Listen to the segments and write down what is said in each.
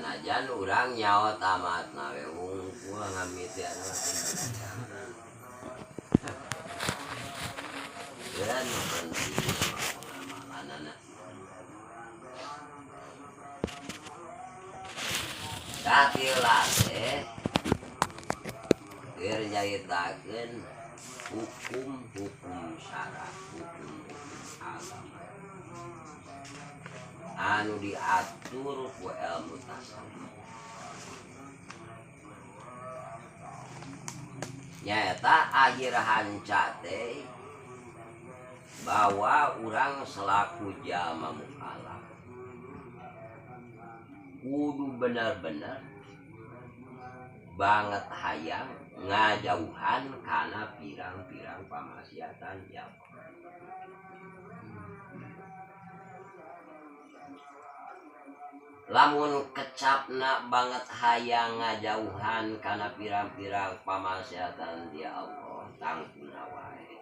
sanajan urang nyawa tamat nawe ulah ngamitian dan penting amanana katilah teh keur nyaritakeun hukum syara hukum agama anu diatur ku ilmu tasawuf nyaeta akhir hanca teh bahwa urang selaku jalma mukallaf kudu bener-bener banget hayang ngajauhan kana pirang-pirang pamaksiatan ya lamun kecapna banget hayang ngajauhan kana pirang-pirang pamaksiatan dia Allah tangkuna wae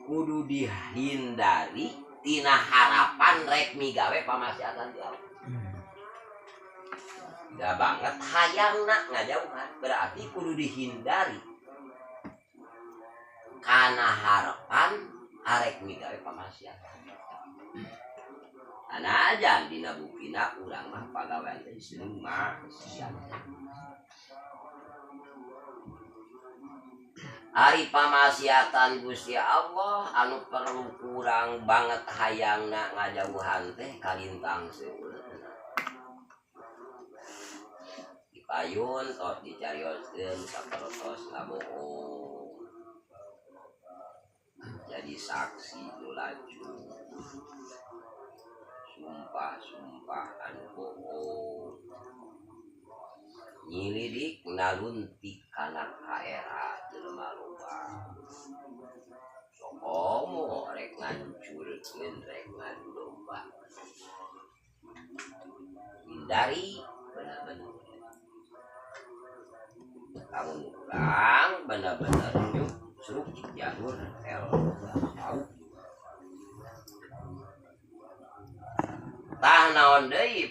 kudu dihindari tina harapan rek migawe pamaksiatan dia Allah. Da banget hayangna ngajauhan berarti kudu dihindari kana harapan arek migawe pamaksiatan. Anajan dina bukina urang mah pagawean teh sering maksiat. Ari pamaksiatan Gusti Allah anu perlu kurang banget hayangna ngajauhan teh kalintang seuleuna. Dipayun tos dicarioskeun sapertos ngabohong. Jadi saksi nu laju. Sumpah anu bohong. Nyilidik naluntik kana kaera jelema loba sokomo rek ngancurkeun rek ngalomba hindari bener-bener lamun urang bener-bener nyusruk jalur tahu tah naon deui